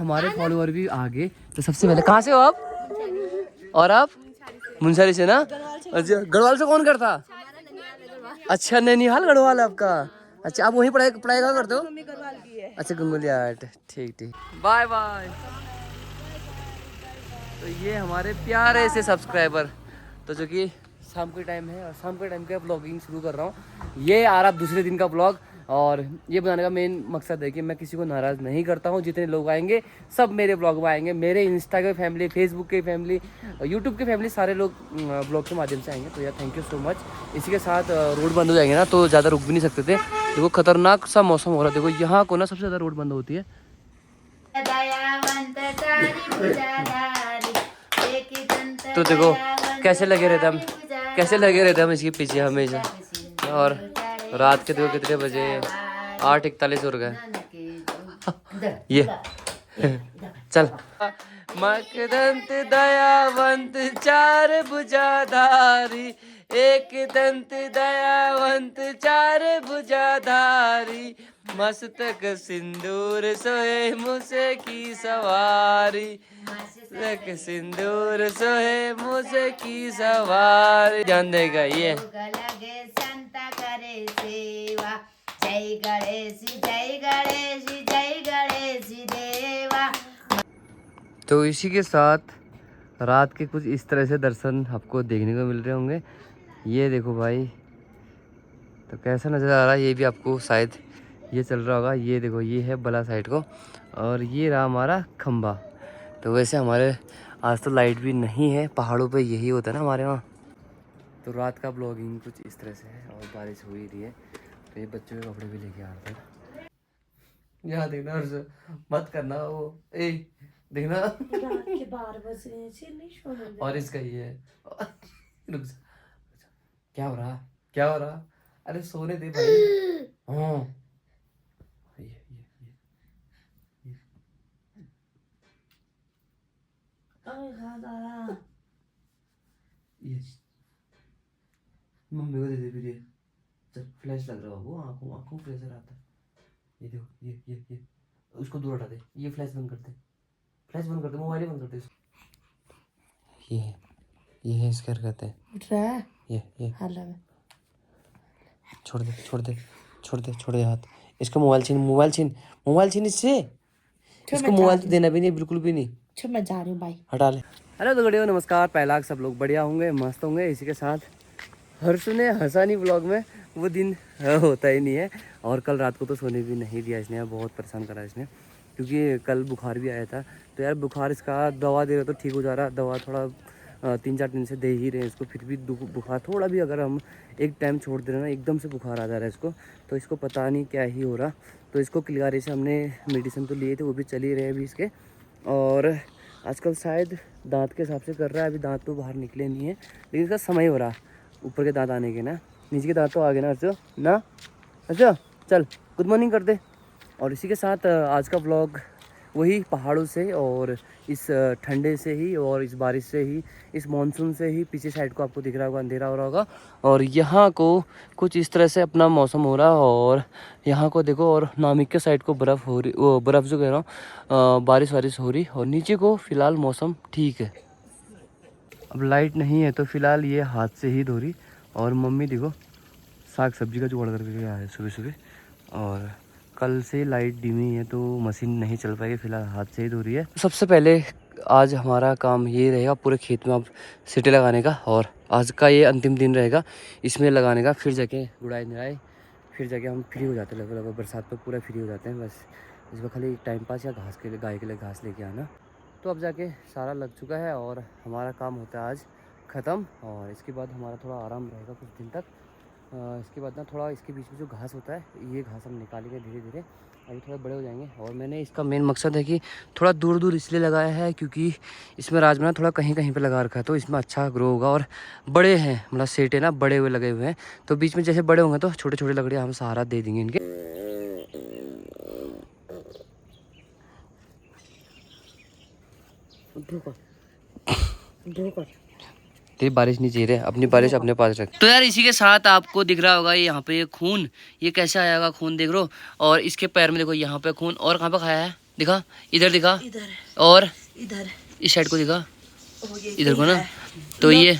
हमारे फॉलोअर भी आ गए। तो सबसे पहले कहाँ से हो आप? और आप? मुंशारी से ना? अच्छा, गढ़वाल से कौन करता? अच्छा, नैनीहाल गढ़वाल आपका। अच्छा, आप वहीं पढ़ाई पढ़ाई कहाँ करते हो? अच्छा, गंगोलियाट। ठीक ठीक, बाय बाय। तो ये हमारे प्यारे से सब्सक्राइबर, तो जो कि शाम के टाइम है और शाम के टाइम का ब्लॉगिंग शुरू कर रहा हूँ। ये आ रहा दूसरे दिन का ब्लॉग, और ये बनाने का मेन मकसद है कि मैं किसी को नाराज़ नहीं करता हूँ। जितने लोग आएंगे सब मेरे ब्लॉग में आएंगे, मेरे इंस्टा के फैमिली, फेसबुक की फैमिली, यूट्यूब की फैमिली, सारे लोग ब्लॉग के माध्यम से आएंगे। तो यार थैंक यू सो मच। इसी के साथ रोड बंद हो जाएंगे ना तो ज़्यादा रुक भी नहीं सकते थे। देखो खतरनाक सा मौसम हो रहा है। देखो यहाँ को ना सबसे ज़्यादा रोड बंद होती है। तो देखो कैसे लगे रहते हम, कैसे लगे रहते हम इसके पीछे हमेशा। और रात के देखो कितने बजे, 8:41 हो गए। ये चल। मकदंत दयावंत चार भुजाधारी, एक दंत दयावंत चार भुजाधारी, मस्तक सिंदूर सोहे मुझसे की सवारी, मस्तक सिंदूर सोहे मुझसे की सवारी। ध्यान देगा ये। संत करे सेवा, जय गणेश जय गणेश जय गणेश देवा। तो इसी के साथ रात के कुछ इस तरह से दर्शन आपको देखने को मिल रहे होंगे। ये देखो भाई, तो कैसा नज़र आ रहा है ये भी आपको शायद ये चल रहा होगा। ये देखो, ये है बला साइड को, और ये रहा हमारा खंबा। तो वैसे हमारे आज तो लाइट भी नहीं है, पहाड़ों पे यही होता है ना हमारे वहाँ। तो रात का ब्लॉगिंग कुछ इस तरह से है, और बारिश हो ही रही है। तो ये बच्चों के कपड़े भी लेके आ रहे थे। यहाँ देखना मत करना वो, ए देखना रात के 12 बजे नहीं सोने। और इसका ये है रुक जा, क्या हो रहा, क्या हो रहा? अरे सोने दे भाई। हाँ ये मम्मी को दे दे फिर। ये चल, फ्लैश लग रहा है वो, आंखों आंखों प्रेशर आता है। ये देखो, ये उसको दूर हटा दे। ये फ्लैश बंद कर दे, फ्लैश बंद कर दे, मोबाइल बंद कर दे। ये है इसका करते हैं। ये छोड़ दे छोड़ दे छोड़ दे छोड़ दे हाथ। इसका मोबाइल छीन, मोबाइल छीन, मोबाइल छीन इससे। इसको मोबाइल तो देना भी नहीं, बिल्कुल भी नहीं। मैं जा रही हूँ भाई, हटा ले। हेलो तो बढ़िया, नमस्कार, पहला सब लोग बढ़िया होंगे, मस्त होंगे। इसी के साथ हर्ष ने हंसा नहीं ब्लॉग में, वो दिन होता ही नहीं है। और कल रात को तो सोने भी नहीं दिया इसने, बहुत परेशान करा इसने, क्योंकि कल बुखार भी आया था। तो यार बुखार इसका दवा दे रहे तो ठीक हो जा रहा, दवा थोड़ा 3-4 दिन से दे ही रहे हैं इसको, फिर भी बुखार थोड़ा भी अगर हम एक टाइम छोड़ दे रहे ना, एकदम से बुखार आ जा रहा है इसको। तो इसको पता नहीं क्या ही हो रहा। तो इसको क्लियारी से हमने मेडिसिन तो लिए थे, वो भी चल ही रहे हैं अभी इसके। और आजकल शायद दांत के हिसाब से कर रहा है, अभी दांत तो बाहर निकले नहीं है, लेकिन इसका समय हो रहा ऊपर के दांत आने के ना, नीचे के दांत तो आ गए ना अर्जो ना। अच्छा चल, गुड मॉर्निंग कर दे। और इसी के साथ आज का व्लॉग वही पहाड़ों से, और इस ठंडे से ही, और इस बारिश से ही, इस मानसून से ही। पीछे साइड को आपको दिख रहा होगा, अंधेरा हो रहा होगा, और यहाँ को कुछ इस तरह से अपना मौसम हो रहा। और यहाँ को देखो, और नामिक के साइड को बर्फ़ हो रही, वो बर्फ़ जो कह रहा हूँ, बारिश वारिश हो रही। और नीचे को फ़िलहाल मौसम ठीक है। अब लाइट नहीं है तो फ़िलहाल ये हाथ से ही धो रही। और मम्मी देखो साग सब्जी का जुगाड़ करके आया है सुबह सुबह। और कल से लाइट धीमी है तो मशीन नहीं चल पाएगी, फिलहाल हाथ से ही धो रही है। सबसे पहले आज हमारा काम ये रहेगा पूरे खेत में अब सीटे लगाने का, और आज का ये अंतिम दिन रहेगा इसमें लगाने का। फिर जाके गुड़ाई निराई, फिर जाके हम फ्री हो जाते हैं, लगभग बरसात में पूरा फ्री हो जाते हैं। बस इसको खाली टाइम पास या घास के लिए, गाय के लिए घास लेके आना। तो अब जाके सारा लग चुका है और हमारा काम होता है आज ख़त्म। और इसके बाद हमारा थोड़ा आराम रहेगा कुछ दिन तक। इसके बाद ना थोड़ा इसके बीच में जो घास होता है, ये घास हम निकालेंगे धीरे धीरे, अभी थोड़े बड़े हो जाएंगे। और मैंने इसका मेन मकसद है कि थोड़ा दूर दूर इसलिए लगाया है क्योंकि इसमें राजमा थोड़ा कहीं कहीं पे लगा रखा है, तो इसमें अच्छा ग्रो होगा। और बड़े हैं, मतलब सेटे ना बड़े हुए लगे हुए हैं, तो बीच में जैसे बड़े होंगे तो छोटे छोटे लकड़ियाँ हम सहारा दे देंगे इनके। तेरी बारिश नहीं चाहिए, अपनी बारिश अपने पास रख। तो यार इसी के साथ आपको दिख रहा होगा यहाँ पे ये खून, ये कैसे आएगा खून देख लो। और इसके पैर में देखो यहाँ पे खून, और कहाँ पे खाया है दिखा, इधर दिखा, इधर और इधर इस साइड को दिखा, इधर को ठीक ना। है। तो ये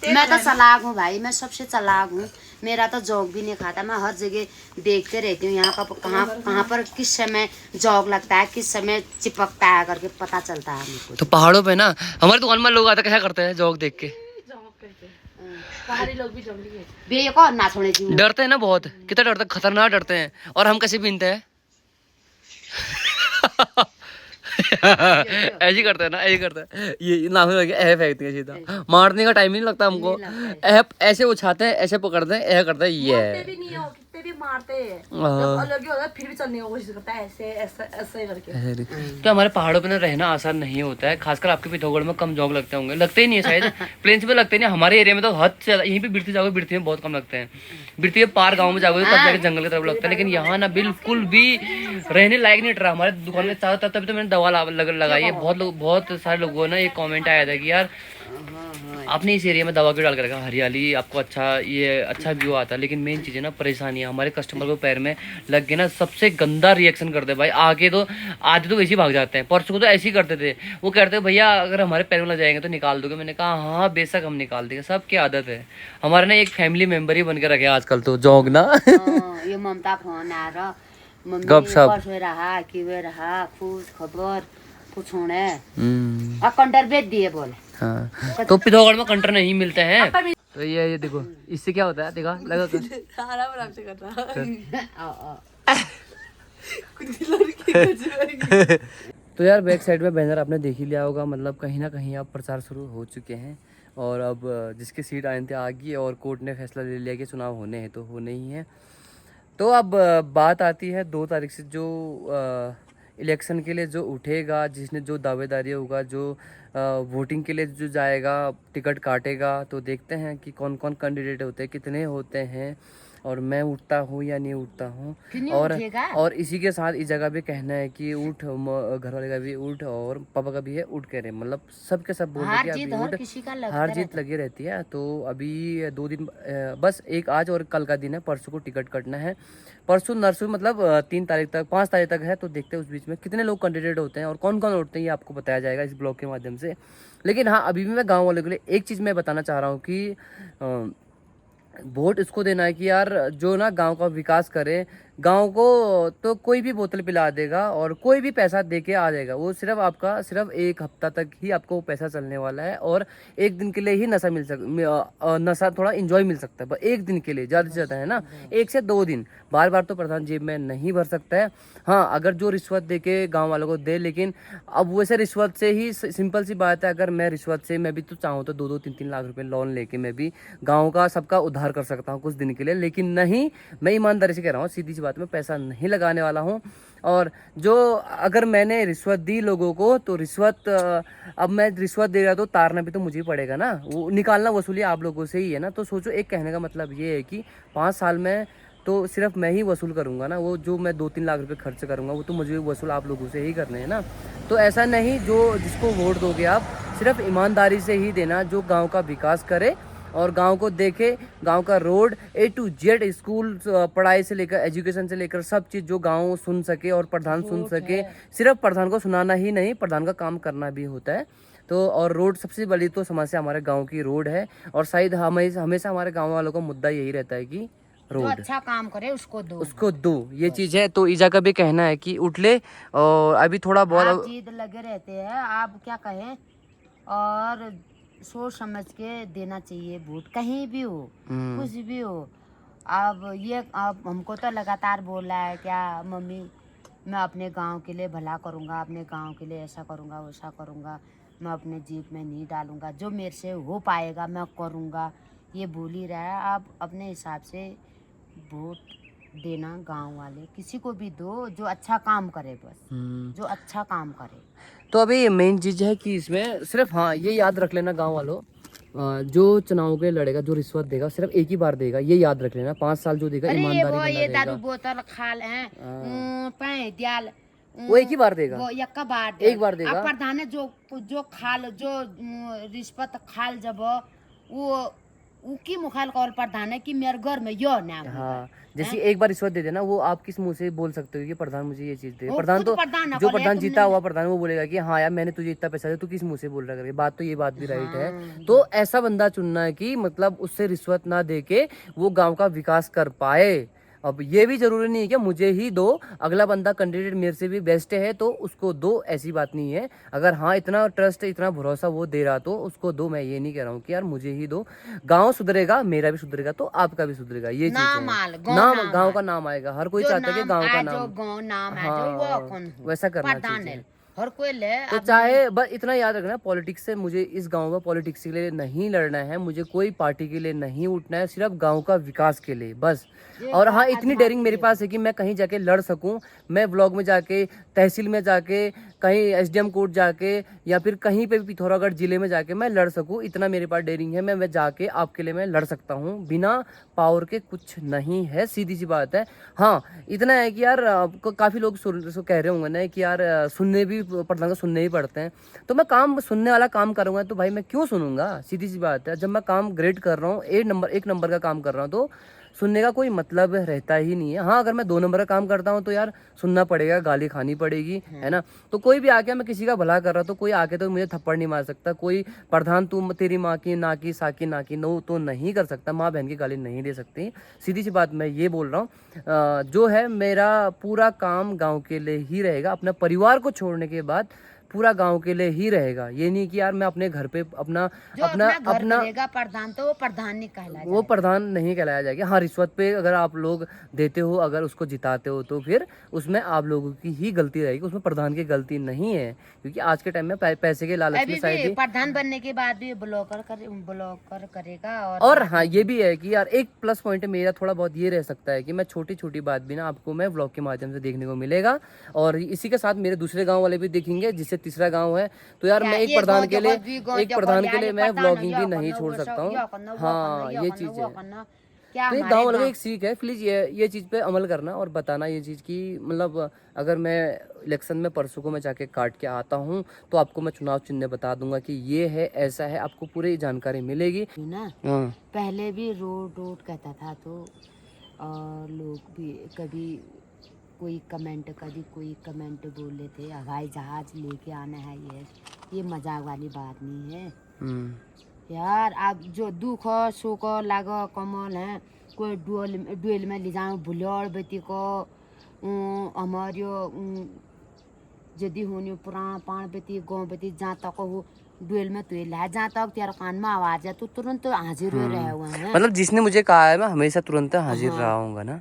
मैं तो चालाक हूँ भाई, मैं सबसे चालाक हूँ। मेरा तो जॉग भी नहीं खाता, मैं हर जगह देखते रहती हूँ यहाँ का कहाँ कहाँ पर किस समय जॉग लगता है, किस समय चिपकता है करके पता चलता है हमको। तो पहाड़ों पे ना हमारे दुकान में लोग आते क्या करते हैं जॉग देख के, पहाड़ी लोग भी जंगली है। बे ये कौन ना छोड़े जी। डरते हैं ना बहुत, कितना डरते, खतरनाक डरते हैं। और हम कैसे पीनते हैं ऐसे ही करते हैं ना, ऐसे करते हैं। ये नाम लगे ऐसे फेंकते हैं सीधा, मारने का टाइम ही नहीं लगता हमको। ऐसे उछाते हैं, ऐसे पकड़ते हैं, ऐसे करते हैं। ये भी नहीं हो, कितने भी मारते हैं, हाँ। अलग ही होता है, फिर भी चलने की कोशिश करता है ऐसे ऐसे ऐसे करके। तो हमारे पहाड़ों पे ना रहना आसान नहीं होता है, खासकर आपके पिथौरागढ़ में कम जॉग लगते होंगे, लगते ही नहीं है शायद। प्लेन्स पे लगते नहीं, हमारे एरिया में तो हद से ज्यादा। यहीं पे बिरती जाओगे, बिरती में बहुत कम लगते हैं। बिरती के पार गाँव में जाओगे तब जाके जंगल की तरफ लगता है, लेकिन यहाँ ना बिल्कुल भी रहने लायक नहीं रहा। हमारे दुकान में चारों तरफ, तभी तो मैंने दवा लगाई है। बहुत सारे लोगों ने ये कमेंट आया था कि यार आपने इस एरिया में दवा क्यों डाल कर रखा, हरियाली आपको अच्छा व्यू आता है, लेकिन मेन चीज़ है ना परेशानी है। हमारे कस्टमर को पैर में लग के ना सबसे गंदा रिएक्शन करते भाई। आगे तो आधे तो वैसे ही भाग जाते हैं। परसों को तो ऐसे ही करते थे, वो कहते भैया अगर हमारे पैर में लग जाएंगे तो निकाल दोगे। मैंने कहा हाँ बेशक हम निकाल देंगे, सबकी आदत है। हमारे ना एक फैमिली मेम्बर ही बन के रखे आजकल तो जॉग ना। ये ममता फोन आ रहा, मम्मी परसों रहा कि वे रहा खुश खबर कुछ होने और कंडर बेच दिए बोले। हाँ तो पिथौरागढ़ में कंटर नहीं मिलते हैं। तो ये देखो इससे क्या होता है, देखा लगा कर। आराम से कर रहा तो यार बैक साइड में बैनर आपने देख ही लिया होगा, मतलब कहीं ना कहीं अब प्रचार शुरू हो चुके हैं। और अब जिसकी सीट आयन थे आ गई, और कोर्ट ने फैसला ले लिया कि चुनाव होने हैं तो होने ही हैं। तो अब बात आती है 2 तारीख से जो इलेक्शन के लिए जो उठेगा, जिसने जो दावेदारी होगा, जो वोटिंग के लिए जो जाएगा, टिकट काटेगा, तो देखते हैं कि कौन कौन कैंडिडेट होते हैं, कितने होते हैं, और मैं उठता हूँ या नहीं उठता हूँ। और इसी के साथ इस जगह भी कहना है कि उठ, घर वाले का भी उठ और पापा का भी है उठ कह रहे, मतलब सब के सब बोल रहे हैं अभी उठ। हार जीत लगी रहती है। तो अभी 2 दिन बस, एक आज और कल का दिन है, परसों को टिकट कटना है। परसों नरसों मतलब 3 तारीख तक, 5 तारीख तक है। तो देखते हैं उस बीच में कितने लोग कैंडिडेट होते हैं और कौन कौन उठते हैं, ये आपको बताया जाएगा इस ब्लॉग के माध्यम से। लेकिन हाँ अभी भी मैं गाँव वालों के लिए एक चीज़ मैं बताना चाह रहा हूँ कि वोट इसको देना है कि यार जो ना गांव का विकास करे। गांव को तो कोई भी बोतल पिला देगा और कोई भी पैसा दे के आ जाएगा, वो सिर्फ आपका सिर्फ 1 हफ्ता तक ही आपको पैसा चलने वाला है, और 1 दिन के लिए ही नशा थोड़ा इंजॉय मिल सकता है, बस 1 दिन के लिए, ज़्यादा से ज़्यादा है ना 1 से 2 दिन। बार बार तो प्रधान जेब में नहीं भर सकता है। हाँ अगर जो रिश्वत दे के गाँव वालों को दे, लेकिन अब वैसे रिश्वत से ही सिंपल सी बात है, अगर मैं रिश्वत से मैं भी तो चाहूँ तो 2-2, 3-3 लाख रुपए लोन लेके मैं भी गाँव का सबका उद्धार कर सकता हूँ कुछ दिन के लिए। लेकिन नहीं, मैं ईमानदारी से कह रहा हूँ, सीधी सी बात में पैसा नहीं लगाने वाला हूँ। और जो अगर मैंने रिश्वत दी लोगों को, तो रिश्वत अब मैं रिश्वत दे रहा तो तारना भी तो मुझे ही पड़ेगा ना, वो निकालना वसूली आप लोगों से ही है ना। तो सोचो, एक कहने का मतलब ये है कि 5 साल में तो सिर्फ मैं ही वसूल करूंगा ना, वो जो मैं 2-3 लाख रुपए खर्च करूंगा वो तो मुझे वसूल आप लोगों से ही करने हैं ना। तो ऐसा नहीं, जो जिसको वोट दोगे आप सिर्फ ईमानदारी से ही देना, जो गांव का विकास करे और गांव को देखे, गांव का road A to Z, school, पढ़ाई से लेकर एजुकेशन से लेकर सब चीज़ जो गांव सुन सके और प्रधान सुन सके। सिर्फ प्रधान को सुनाना ही नहीं, प्रधान का काम करना भी होता है। तो और रोड सबसे बड़ी तो समस्या हमारे गांव की रोड है, और शायद हमेशा हमारे गांव वालों का मुद्दा यही रहता है कि रोड अच्छा काम करे उसको दो, ये चीज है। तो ईजा का भी कहना है कि उठ ले, और अभी थोड़ा बहुत जीत लगे रहते हैं, आप क्या कहें, और सोच समझ के देना चाहिए वोट, कहीं भी हो कुछ भी हो। अब हमको तो लगातार बोल रहा है क्या मम्मी, मैं अपने गांव के लिए भला करूंगा, अपने गांव के लिए ऐसा करूंगा वैसा करूंगा, मैं अपने जेब में नहीं डालूंगा, जो मेरे से हो पाएगा मैं करूंगा, ये बोल ही रहा है। आप अपने हिसाब से वोट देना, गांव वाले किसी को भी दो जो अच्छा काम करे, बस जो अच्छा काम करे। तो अभी मेन चीज है कि इसमें सिर्फ हाँ ये याद रख लेना गांव वालों, जो चुनाव के लड़ेगा, जो रिश्वत देगा सिर्फ एक ही बार देगा, ये याद रख लेना। 5 साल जो देगा ईमानदारी ये दारू बोतल खाल है दियाल, वो एक ही बार देगा, वो एक बार देगा। प्रधान जो खाल, जो रिश्वत खाल, जब वो उकी मुखाल कॉल प्रधान है कि मेरे घर में यो ना। हाँ जैसे एक बार रिश्वत दे देना, वो आप किस मुंह से बोल सकते हो कि प्रधान मुझे ये चीज दे? वो प्रधान खुद तो प्रधान जो बोले, प्रधान तुमने जीता हुआ प्रधान वो बोलेगा कि हाँ यार मैंने तुझे इतना पैसा दिया, तू किस मुंह से बोल रहा है करके। बात तो ये बात भी राइट है। तो ऐसा बंदा चुनना है कि मतलब उससे रिश्वत ना दे के वो गाँव का विकास कर पाए। अब ये भी जरूरी नहीं है कि मुझे ही दो, अगला बंदा कैंडिडेट मेरे से भी बेस्ट है तो उसको दो, ऐसी बात नहीं है। अगर हाँ इतना ट्रस्ट, इतना भरोसा वो दे रहा तो उसको दो। मैं ये नहीं कह रहा हूँ कि यार मुझे ही दो। गांव सुधरेगा, मेरा भी सुधरेगा तो आपका भी सुधरेगा। ये चीज नाम है, आल, नाम गांव का नाम आएगा। हर कोई चाहता है कि गांव का नाम, गाँव नाम है जो वो हाँ कौन हो, वैसा करना प्रधान चाहिए। है हर कोई ले। तो चाहे बस इतना याद रखना, पॉलिटिक्स से मुझे इस गांव में पॉलिटिक्स के लिए नहीं लड़ना है, मुझे कोई पार्टी के लिए नहीं उठना है, सिर्फ गांव का विकास के लिए बस। और हाँ इतनी डेयरिंग मेरे पास है कि मैं कहीं जाके लड़ सकूं, मैं ब्लॉक में जाके, तहसील में जाके, कहीं एसडीएम कोर्ट जाके, या फिर कहीं पे भी पिथौरागढ़ जिले में जाके मैं लड़ सकूं। इतना मेरे पास डेयरिंग है, मैं जाके आपके लिए मैं लड़ सकता हूँ। बिना पावर के कुछ नहीं है, सीधी सी बात है। हाँ इतना है कि यार काफ़ी लोग कह रहे होंगे ना कि यार सुनने भी प्रधान का सुनने ही पड़ते हैं। तो मैं काम सुनने वाला काम करूँगा तो भाई मैं क्यों सुनूंगा? सीधी सी बात है। जब मैं काम ग्रेड कर रहा हूँ, एक नंबर का काम कर रहा हूँ, तो सुनने का कोई मतलब रहता ही नहीं है। हाँ अगर मैं 2 नंबर का काम करता हूँ तो यार सुनना पड़ेगा, गाली खानी पड़ेगी, है ना। तो कोई भी आके, मैं किसी का भला कर रहा तो कोई आके तो मुझे थप्पड़ नहीं मार सकता। कोई प्रधान तू तेरी माँ की ना की साकी ना की नो तो नहीं कर सकता, माँ बहन की गाली नहीं दे सकती। सीधी सी बात मैं ये बोल रहा हूँ। जो है मेरा पूरा काम गाँव के लिए ही रहेगा, अपना परिवार को छोड़ने के बाद पूरा गांव के लिए ही रहेगा। ये नहीं कि यार मैं अपने घर पे अपना प्रधान, तो वो प्रधान नहीं कहलाया, वो प्रधान नहीं कहलाया जाएगा। हाँ रिश्वत पे अगर आप लोग देते हो, अगर उसको जिताते हो तो फिर उसमें आप लोगों की ही गलती रहेगी, उसमें प्रधान की गलती नहीं है। क्योंकि आज के टाइम में पैसे के लालच में शायद प्रधान बनने के बाद भी ब्लॉकर करेगा। और हाँ ये भी है कि यार एक प्लस पॉइंट मेरा थोड़ा बहुत ये रह सकता है कि मैं छोटी छोटी बात भी ना आपको मैं ब्लॉग के माध्यम से देखने को मिलेगा, और इसी के साथ मेरे दूसरे गांव वाले भी देखेंगे, जिससे तीसरा गांव है। तो यार मैं एक प्रधान के लिए मैं व्लॉगिंग भी नहीं छोड़ सकता हूँ। हाँ ये चीज है। तो एक गाँव वालों एक सीख है, प्लीज ये चीज पे अमल करना और बताना ये चीज की, मतलब अगर मैं इलेक्शन में परसों को मैं जाके काट के आता हूँ तो आपको मैं चुनाव चिन्ह बता दूंगा कि ये है, ऐसा है, आपको पूरी जानकारी मिलेगी ना। पहले भी रोड कहता था तो और लोग भी कभी कोई कमेंट बोल रहे थे हवाई जहाज लेके आना है, ये मजाक वाली बात नहीं है यार। आप जो दुख सुख लाग कमल है, कोई डुएल में ले जाऊँ भुलियोड़ बेटी को हमारे यदि होने पुराना पान बेटी गाँव बेटी जहाँ तक हो डुएल में तो है, जहाँ तक तेरा कान में आवाज है तो तुरंत हाजिर हो रहा हुआ है। मतलब जिसने मुझे कहा है मैं हमेशा तुरंत हाजिर रहा हूँगा ना।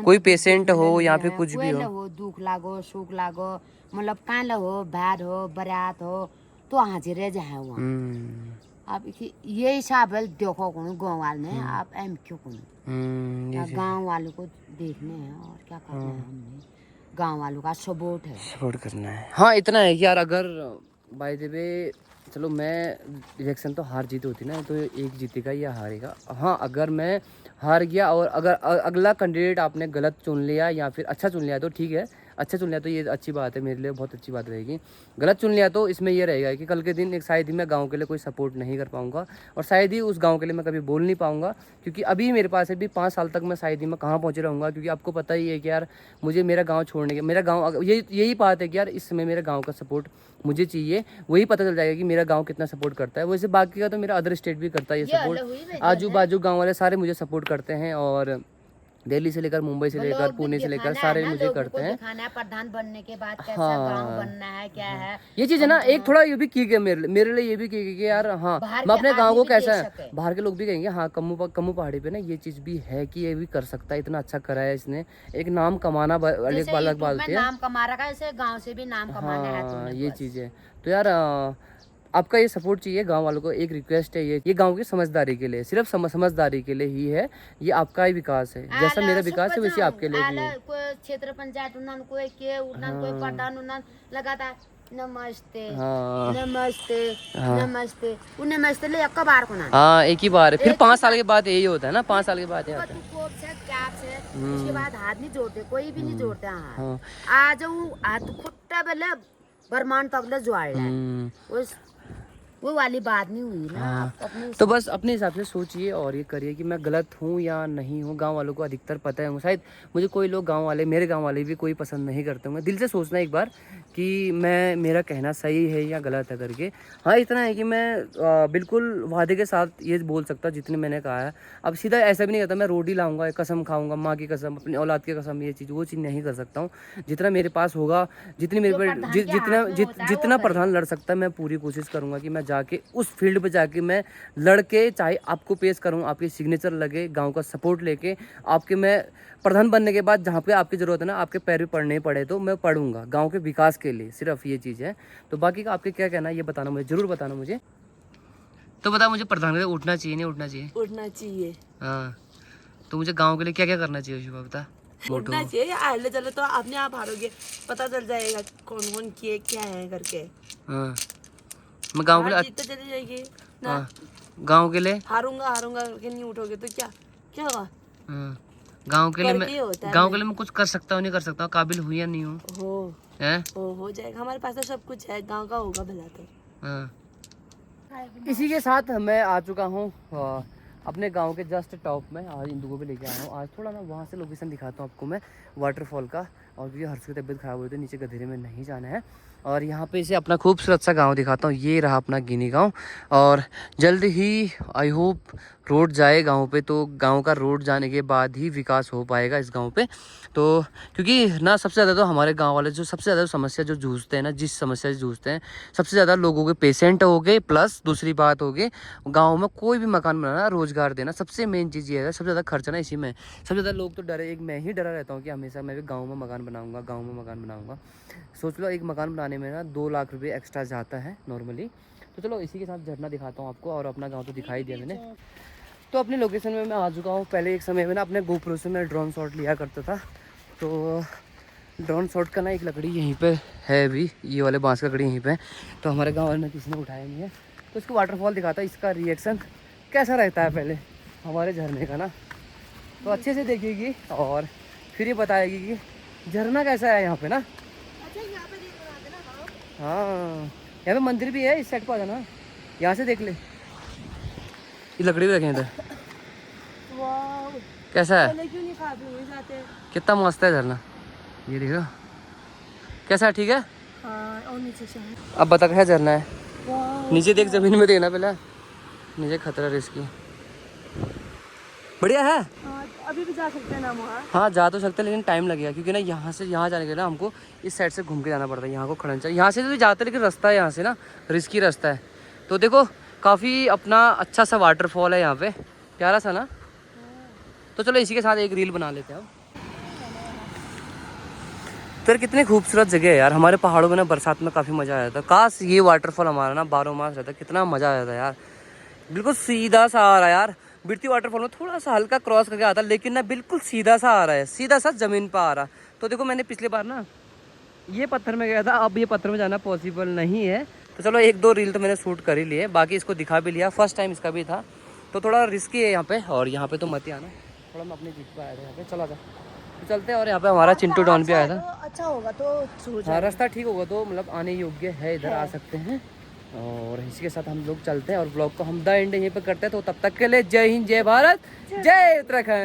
कोई पेशेंट हो या फिर कुछ भी हो, दुख लागो सुख लागो, मतलब कान हो भार हो बरात हो तो हाजिर जाए वहाँ। आप ये हिसाब है देखो गाँव वाले ने, आप एम क्यों गाँव वालों को देखने हैं और क्या करना है, हमने गाँव वालों का सपोर्ट करना है। हाँ इतना है कि यार अगर बाय द वे चलो मैं इलेक्शन तो हार जीत होती ना, तो एक जीतेगा या हारेगा। हाँ अगर मैं हार गया और अगर अगला कैंडिडेट आपने गलत चुन लिया या फिर अच्छा चुन लिया तो ठीक है, अच्छा चुन लिया तो ये अच्छी बात है, मेरे लिए बहुत अच्छी बात रहेगी। गलत चुन लिया तो इसमें ये रहेगा कि कल के दिन एक शायद ही मैं गांव के लिए कोई सपोर्ट नहीं कर पाऊंगा, और शायद ही उस गांव के लिए मैं कभी बोल नहीं पाऊंगा। क्योंकि अभी मेरे पास अभी 5 साल तक मैं शायद ही मैं कहाँ पहुँच रहूँगा। क्योंकि आपको पता ही है कि यार मुझे मेरा गाँव छोड़ने के, मेरा गाँव यही बात है कि यार इस समय मेरे गाँव का सपोर्ट मुझे चाहिए, वही पता चल जाएगा कि मेरा गाँव कितना सपोर्ट करता है। वैसे बाकी का तो मेरा अदर स्टेट भी करता है ये सपोर्ट, आजू बाजू गाँव वाले सारे मुझे सपोर्ट करते हैं, और दिल्ली से लेकर मुंबई से लेकर पुणे से लेकर सारे मुझे करते हैं। प्रधान बनने के बाद कैसा गांव बनना है क्या है, ये चीज है ना। एक थोड़ा ये भी की गई मेरे लिए ये भी की गई कि यार हाँ मैं अपने गांव को कैसा है, बाहर के लोग भी कहेंगे हाँ कम्मू पहाड़ी पे ना ये चीज भी है कि ये भी कर सकता है, इतना अच्छा करा है इसने, एक नाम कमाना अलग बात है, नाम कमा रखा है, ऐसे गाँव से भी नाम कमाना है, ये चीज है। तो यार आपका ये सपोर्ट चाहिए गांव वालों को। एक रिक्वेस्ट है ये गांव की समझदारी के लिए, सिर्फ समझदारी के लिए ही है, ये आपका ही विकास है। जैसा मेरा विकास है वैसे आपके लिए भी है। कोई क्षेत्र पंचायत उन्नन कोई प्रधान उन्नन लगातार नमस्ते नमस्ते नमस्ते ले एक बार को ना, हाँ एक ही बार है, फिर 5 साल के बाद यही होता है ना, 5 साल के बाद ये होता है। उसके बाद हाथ नहीं जोड़ते, कोई भी नहीं जोड़ते हाथ। आज वो हाथ खुट्टा बेले बरमान तक ले जोड़ वो वाली बात नहीं हुई ना। हाँ। आप अपने तो बस अपने हिसाब से सोचिए और ये करिए कि मैं गलत हूँ या नहीं हूँ। गांव वालों को अधिकतर पता है, शायद मुझे कोई लोग गांव वाले, मेरे गांव वाले भी कोई पसंद नहीं करते होंगे। दिल से सोचना एक बार कि मेरा कहना सही है या गलत है करके। हाँ इतना है कि मैं बिल्कुल वादे के साथ ये बोल सकता जितने मैंने कहा है। अब सीधा ऐसा भी नहीं कहता मैं रोटी लाऊंगा, कसम खाऊंगा, माँ की कसम, अपनी औलाद की कसम, ये चीज़ वो चीज़ नहीं कर सकता हूँ। जितना मेरे पास होगा, जितनी मेरे पर जितना प्रधान लड़ सकता है, मैं पूरी कोशिश करूँगा कि मैं जाके उस फील्ड पे जाके मैं लड़के, चाहे आपको पेश करूँ, आपके सिग्नेचर लगे, गांव का सपोर्ट लेके आपके, मैं प्रधान बनने के बाद जहाँ पे आपकी ज़रूरत है ना, आपके पैर भी पड़ने पड़े तो मैं पढ़ूंगा गांव के विकास के लिए। सिर्फ ये चीज़ है। तो बाकी का आपके क्या कहना है ये बताना मुझे, ज़रूर बताना मुझे। तो बता मुझे प्रधान के लिए उठना चाहिए नहीं उठना चाहिए? उठना चाहिए। हाँ तो मुझे गाँव के लिए क्या क्या करना चाहिए शुभा बता? उठना चाहिए। हारले चलो तो अपने आप हारोगे, पता चल जाएगा कौन कौन किए क्या है करके। हाँ मैं गाँव के लिए जीतते चले जाएगी ना। हाँ गाँव के लिए हारूंगा करके नहीं उठोगे तो क्या होगा? हाँ गाँव के लिए गाँव के लिए मैं कुछ कर सकता हूँ नहीं कर सकता हूँ, काबिल हूँ या नहीं हूँ? हो जाएगा। हमारे पास तो सब कुछ है, गांव का होगा भला तो। हाँ इसी के साथ मैं आ चुका हूँ अपने गांव के जस्ट टॉप में। आज इंदुओं पे लेके आया हूँ। आज थोड़ा ना वहाँ से लोकेशन दिखाता हूँ आपको मैं वाटरफॉल का। और क्योंकि हर्ष की तबीयत ख़राब हुई थी, नीचे गधेरे में नहीं जाना है। और यहाँ पे इसे अपना खूबसूरत सा गांव दिखाता हूँ। ये रहा अपना गिनी गांव। और जल्द ही आई होप रोड जाए गांव पे, तो गांव का रोड जाने के बाद ही विकास हो पाएगा इस गांव पे। तो क्योंकि ना सबसे ज़्यादा तो हमारे गांव वाले जो सबसे ज़्यादा समस्या जो जूझते हैं ना, जिस समस्या से जूझते हैं सबसे ज़्यादा लोगों के पेशेंट हो गए, प्लस दूसरी बात हो गई गाँव में कोई भी मकान बनाना, रोज़गार देना, सबसे मेन चीज़ ये है। सबसे ज़्यादा खर्चा ना इसी में। सबसे ज़्यादा लोग तो डरे, एक मैं ही डरा रहता हूँ कि हमेशा मैं भी गाँव में मकान बनाऊँगा, गाँव में मकान बनाऊँगा। सोच लो एक मकान बनाने में ना 2 लाख रुपये एक्स्ट्रा जाता है नॉर्मली। तो चलो इसी के साथ झरना दिखाता हूँ आपको। और अपना गाँव तो दिखाई दिया मैंने। तो अपनी लोकेशन में मैं आ चुका हूँ। पहले एक समय में ना अपने गोप्रो से मैं ड्रोन शॉट लिया करता था। तो ड्रोन शॉट का ना एक लकड़ी यहीं पे है अभी, ये वाले बांस का लकड़ी यहीं पे। तो हमारे गांव वाले ने किसी ने उठाया नहीं है। तो इसको वाटरफॉल दिखाता है, इसका रिएक्शन कैसा रहता है पहले हमारे झरने का ना। तो अच्छे से देखेगी और फिर ये बताएगी कि झरना कैसा है यहाँ पे ना। हाँ यहाँ पे मंदिर भी है, इस साइड पर आ जाना, यहाँ से देख ले। ये लकड़ी भी रखे इधर। कैसा है? कितना मस्त है झरना, ये देखो कैसा है। ठीक है और नीचे से अब बता कैसा झरना है। नीचे देख, जमीन में देखना पहले, नीचे खतरा रिस्की। बढ़िया है। अभी भी जा सकते हैं ना वहाँ? हाँ जा तो सकते हैं लेकिन टाइम लगेगा, क्योंकि ना यहाँ से यहाँ जाने के लिए ना हमको इस साइड से घूम के जाना पड़ता है। यहाँ को खड़न चाहिए, यहाँ से तो जाते लेकिन रास्ता है यहाँ से ना रिस्की रास्ता है। तो देखो काफ़ी अपना अच्छा सा वाटरफॉल है यहाँ पे, प्यारा सा ना। तो चलो इसी के साथ एक रील बना लेते हैं अब। तो यार कितनी खूबसूरत जगह है यार। हमारे पहाड़ों में ना बरसात में काफ़ी मज़ा आया था। काश ये वाटरफॉल हमारा ना 12 मास रहता, कितना मज़ा आया था यार। बिल्कुल सीधा सा आ रहा है यार। बिरती वाटरफॉल में थोड़ा सा हल्का क्रॉस करके आता, लेकिन ना बिल्कुल सीधा सा आ रहा है, सीधा सा ज़मीन पर आ रहा। तो देखो मैंने पिछली बार ना ये पत्थर में गया था, अब ये पत्थर में जाना पॉसिबल नहीं है। तो चलो 1-2 रील तो मैंने शूट कर ही लिए, बाकी इसको दिखा भी लिया। फर्स्ट टाइम इसका भी था तो थोड़ा रिस्की है यहाँ पे। और यहाँ पे तो मत ही आना, थोड़ा मैं अपनी जीप पर आया था यहाँ पे। चला जा तो चलते हैं। और यहाँ पे हमारा चिंटू डॉन भी आया था। अच्छा होगा तो हाँ रास्ता ठीक होगा तो मतलब आने योग्य है, इधर आ सकते हैं। और इसी के साथ हम लोग चलते हैं और ब्लॉग को हम द एंड यहीं पे करते हैं। तो तब तक के लिए जय हिंद, जय भारत, जय उत्तराखंड।